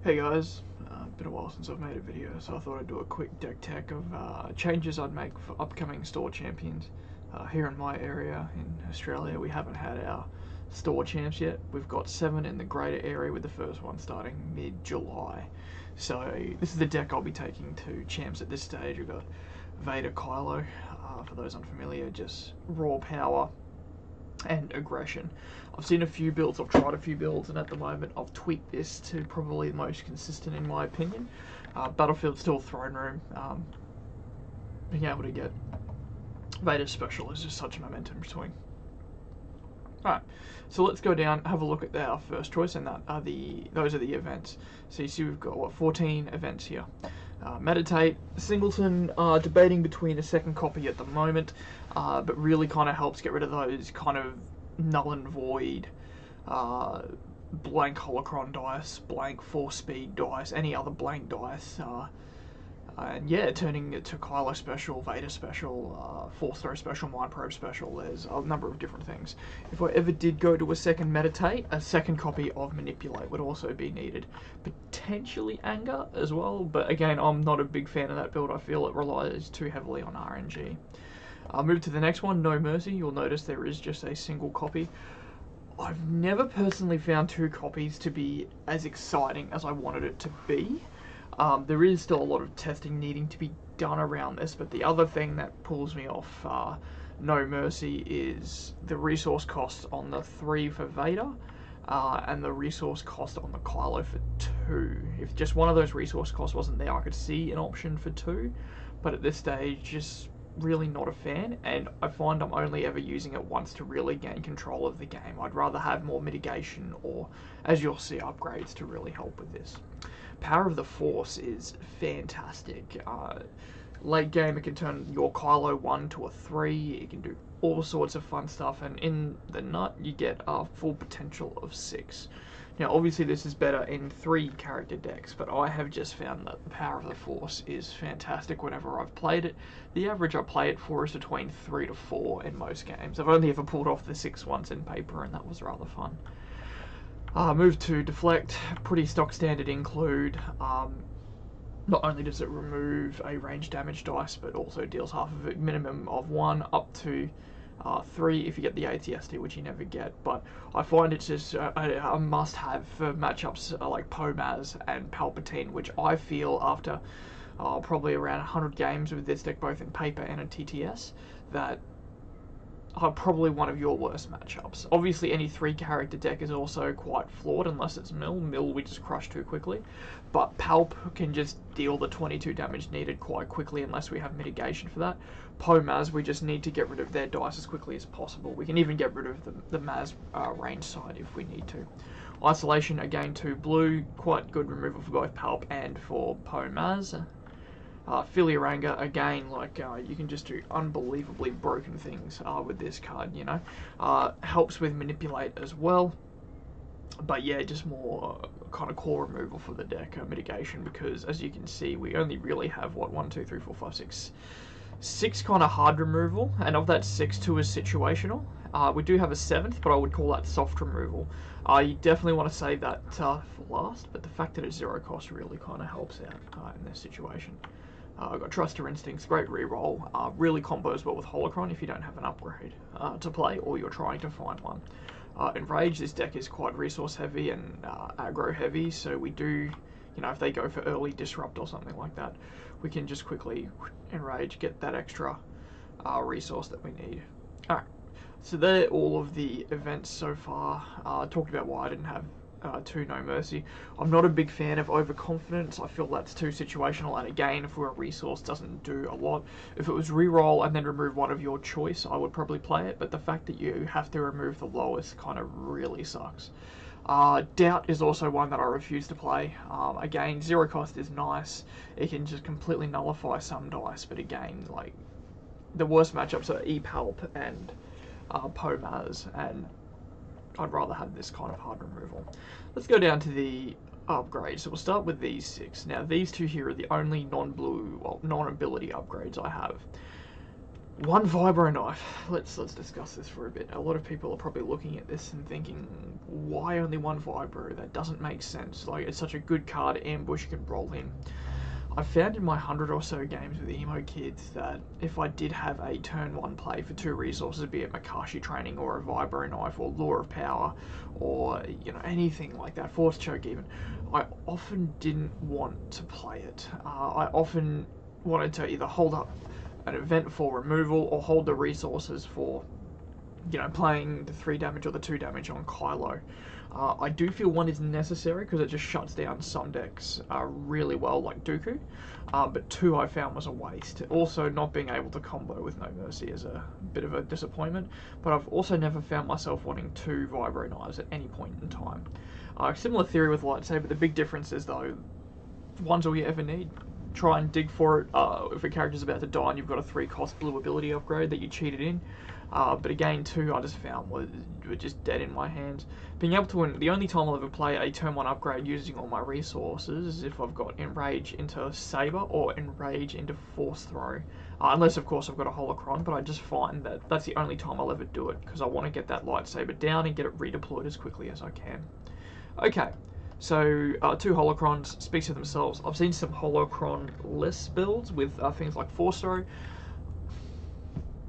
Hey guys, been a while since I've made a video, so I thought I'd do a quick deck tech of changes I'd make for upcoming store champions. Here in my area in Australia, we haven't had our store champs yet. We've got 7 in the greater area, with the first one starting mid-July. So this is the deck I'll be taking to champs at this stage. We've got eVader eKylo, for those unfamiliar, just raw power and aggression. I've seen a few builds, I've tried a few builds, and at the moment I've tweaked this to probably the most consistent in my opinion. Battlefield still throne room. Being able to get eVader special is just such a momentum swing. Alright, so let's go down, have a look at our first choice, and those are the events. So you see we've got 14 events here. Meditate, Singleton, debating between a second copy at the moment, but really kind of helps get rid of those kind of null and void blank holocron dice, blank 4-speed dice, any other blank dice, and yeah, turning it to eKylo special, eVader special, Force Throw special, Mind Probe special. There's a number of different things. If I ever did go to a second Meditate, a second copy of Manipulate would also be needed. Potentially Anger as well, but again, I'm not a big fan of that build. I feel it relies too heavily on RNG. I'll move to the next one, No Mercy. You'll notice there is just a single copy. I've never personally found 2 copies to be as exciting as I wanted it to be. There is still a lot of testing needing to be done around this, but the other thing that pulls me off No Mercy is the resource cost on the 3 for eVader, and the resource cost on the eKylo for 2. If just one of those resource costs wasn't there, I could see an option for 2, but at this stage, just really not a fan, and I find I'm only ever using it once to really gain control of the game. I'd rather have more mitigation or, as you'll see, upgrades to really help with this. Power of the Force is fantastic. Late game, it can turn your eKylo 1 to a 3. It can do all sorts of fun stuff, and in the nut, you get a full potential of 6. Now, obviously, this is better in 3 character decks, but I have just found that the Power of the Force is fantastic whenever I've played it. The average I play it for is between 3 to 4 in most games. I've only ever pulled off the 6 once in paper, and that was rather fun. Move to Deflect, pretty stock standard include. Not only does it remove a range damage dice, but also deals half of it, minimum of 1 up to 3 if you get the ATSD, which you never get. But I find it's just a must-have for matchups like Pomaz and Palpatine, which I feel after probably around 100 games with this deck, both in paper and in TTS, that are probably one of your worst matchups. Obviously, any 3 character deck is also quite flawed unless it's Mill. Mill we just crush too quickly, but Palp can just deal the 22 damage needed quite quickly unless we have mitigation for that. Pomaz, we just need to get rid of their dice as quickly as possible. We can even get rid of the Maz range side if we need to. Isolation, again 2 blue, quite good removal for both Palp and for Pomaz. Filiaranga, again, like, you can just do unbelievably broken things with this card, you know. Helps with Manipulate as well. But yeah, just more kind of core removal for the deck, mitigation, because as you can see, we only really have, what, 1, 2, 3, 4, 5, 6... 6 kind of hard removal, and of that 6, 2 is situational. We do have a 7th, but I would call that soft removal. You definitely want to save that for last, but the fact that it's 0 cost really kind of helps out in this situation. I've got Trust Your Instincts, great reroll, really combos well with Holocron if you don't have an upgrade to play or you're trying to find one. Enrage, this deck is quite resource heavy and aggro heavy, so we do, you know, if they go for early Disrupt or something like that, we can just quickly Enrage, get that extra resource that we need. Alright, so they're all of the events so far. Talked about why I didn't have 2 No Mercy. I'm not a big fan of overconfidence. I feel that's too situational, and again, if we're a resource, doesn't do a lot. If it was reroll and then remove one of your choice, I would probably play it, but the fact that you have to remove the lowest kind of really sucks. Doubt is also one that I refuse to play. Again, 0 cost is nice. It can just completely nullify some dice, but again, like, the worst matchups are ePalp and Pomaz, and I'd rather have this kind of hard removal. Let's go down to the upgrades. So we'll start with these 6. Now these 2 here are the only non-blue, well, non-ability upgrades I have. One vibro knife. Let's discuss this for a bit. A lot of people are probably looking at this and thinking, why only one vibro? That doesn't make sense. Like, it's such a good card, ambush can roll in. I've found in my 100 or so games with emo kids that if I did have a turn 1 play for 2 resources, be it Makashi training or a vibro knife or lure of power or, you know, anything like that, force choke even, I often didn't want to play it. I often wanted to either hold up an event for removal or hold the resources for, you know, playing the 3 damage or the 2 damage on eKylo. I do feel 1 is necessary because it just shuts down some decks really well, like Dooku, but 2 I found was a waste. Also, not being able to combo with No Mercy is a bit of a disappointment, but I've also never found myself wanting 2 vibro knives at any point in time. Similar theory with lightsaber. The big difference is, though, 1's all you ever need. Try and dig for it if a character's about to die and you've got a 3-cost blue ability upgrade that you cheated in. But again, 2 I just found were just dead in my hands. Being able to win, the only time I'll ever play a turn 1 upgrade using all my resources is if I've got Enrage into Saber or Enrage into Force Throw. Unless, of course, I've got a Holocron, but I just find that that's the only time I'll ever do it, because I want to get that lightsaber down and get it redeployed as quickly as I can. Okay. So, 2 Holocrons speaks for themselves. I've seen some Holocron-less builds with things like Force Throw.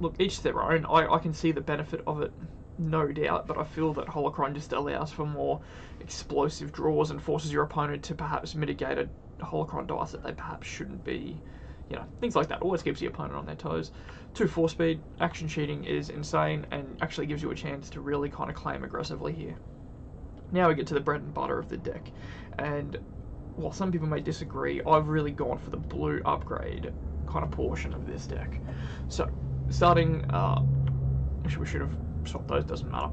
Look, each their own. I can see the benefit of it, no doubt, but I feel that Holocron just allows for more explosive draws and forces your opponent to perhaps mitigate a Holocron dice that they perhaps shouldn't be. You know, things like that. Always keeps the opponent on their toes. 2 4 speed. Action cheating is insane and actually gives you a chance to really kind of claim aggressively here. Now we get to the bread and butter of the deck, and while some people may disagree, I've really gone for the blue upgrade kind of portion of this deck. So, starting, actually we should have swapped those, doesn't matter.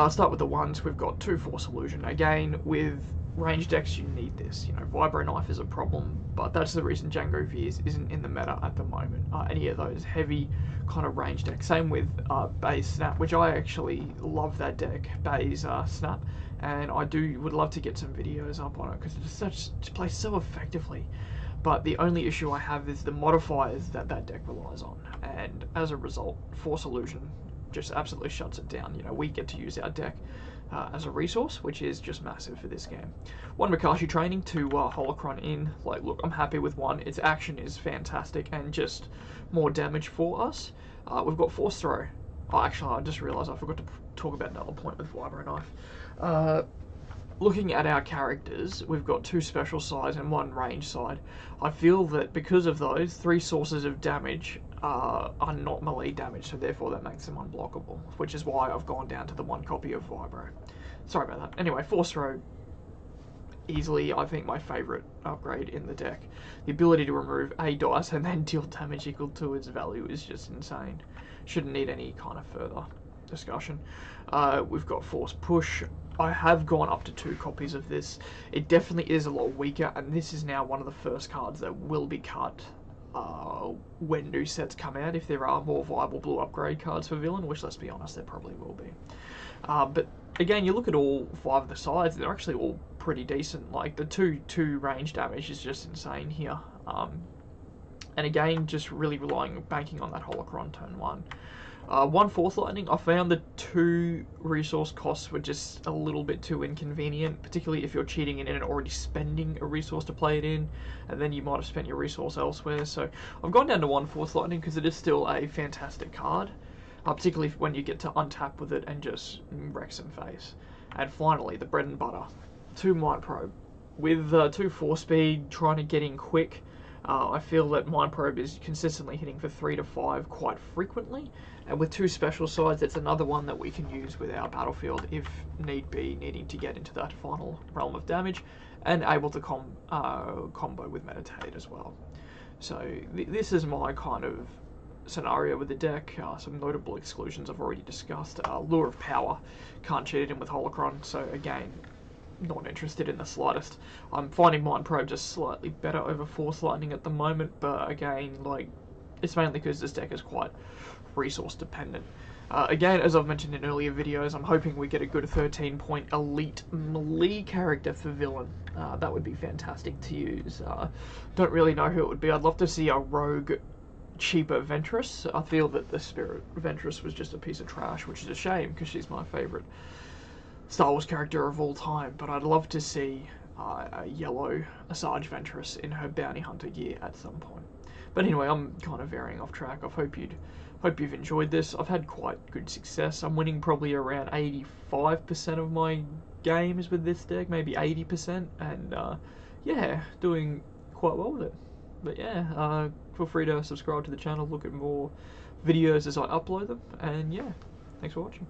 Start with the 1s, we've got 2 Force Illusion. Again, with range decks you need this. You know, Vibro Knife is a problem, but that's the reason Django Veers isn't in the meta at the moment. Any of those heavy kind of range decks. Same with Bay's Snap, which I actually love that deck, Bay's Snap, and I would love to get some videos up on it because it plays so effectively. But the only issue I have is the modifiers that deck relies on, and as a result, Force Illusion just absolutely shuts it down. You know, we get to use our deck as a resource, which is just massive for this game. 1 Makashi training to Holocron in. Like, look, I'm happy with 1. Its action is fantastic and just more damage for us. We've got Force Throw. Oh, actually, I just realised I forgot to talk about another point with Vibro Knife. Looking at our characters, we've got 2 special sides and 1 range side. I feel that because of those, 3 sources of damage are not melee damage, so therefore that makes them unblockable, which is why I've gone down to the 1 copy of Vibro. Sorry about that. Anyway, Force Throw, easily, I think, my favourite upgrade in the deck. The ability to remove a dice and then deal damage equal to its value is just insane. Shouldn't need any kind of further discussion. We've got Force Push. I have gone up to 2 copies of this. It definitely is a lot weaker, and this is now one of the first cards that will be cut when new sets come out, if there are more viable blue upgrade cards for Villain, which, let's be honest, there probably will be. But again, you look at all 5 of the sides, they're actually all pretty decent. Like, the 2 range damage is just insane here. And again, just really banking on that Holocron turn 1. 1 Force Lightning, I found the 2 resource costs were just a little bit too inconvenient, particularly if you're cheating in and already spending a resource to play it in, and then you might have spent your resource elsewhere. So I've gone down to 1 Force Lightning because it is still a fantastic card, particularly when you get to untap with it and just wreck some face. And finally, the bread and butter, 2 Mind Probe. With 2 4 speed, trying to get in quick, I feel that Mind Probe is consistently hitting for 3 to 5 quite frequently, and with 2 special sides, it's another one that we can use with our battlefield if need be, needing to get into that final realm of damage, and able to combo with Meditate as well. So this is my kind of scenario with the deck. Some notable exclusions I've already discussed. Lure of Power, can't cheat it in with Holocron, so again, not interested in the slightest. I'm finding Mind Probe just slightly better over Force Lightning at the moment, but again, like, it's mainly because this deck is quite resource dependent. Again, as I've mentioned in earlier videos, I'm hoping we get a good 13-point elite melee character for Villain. That would be fantastic to use. Don't really know who it would be. I'd love to see a rogue cheaper Ventress. I feel that the Spirit Ventress was just a piece of trash, which is a shame because she's my favourite Star Wars character of all time. But I'd love to see a yellow Asajj Ventress in her bounty hunter gear at some point. But anyway, I'm kind of veering off track. I hope you've enjoyed this. I've had quite good success. I'm winning probably around 85% of my games with this deck, maybe 80%, and yeah, doing quite well with it. But yeah, feel free to subscribe to the channel, look at more videos as I upload them, and yeah, thanks for watching.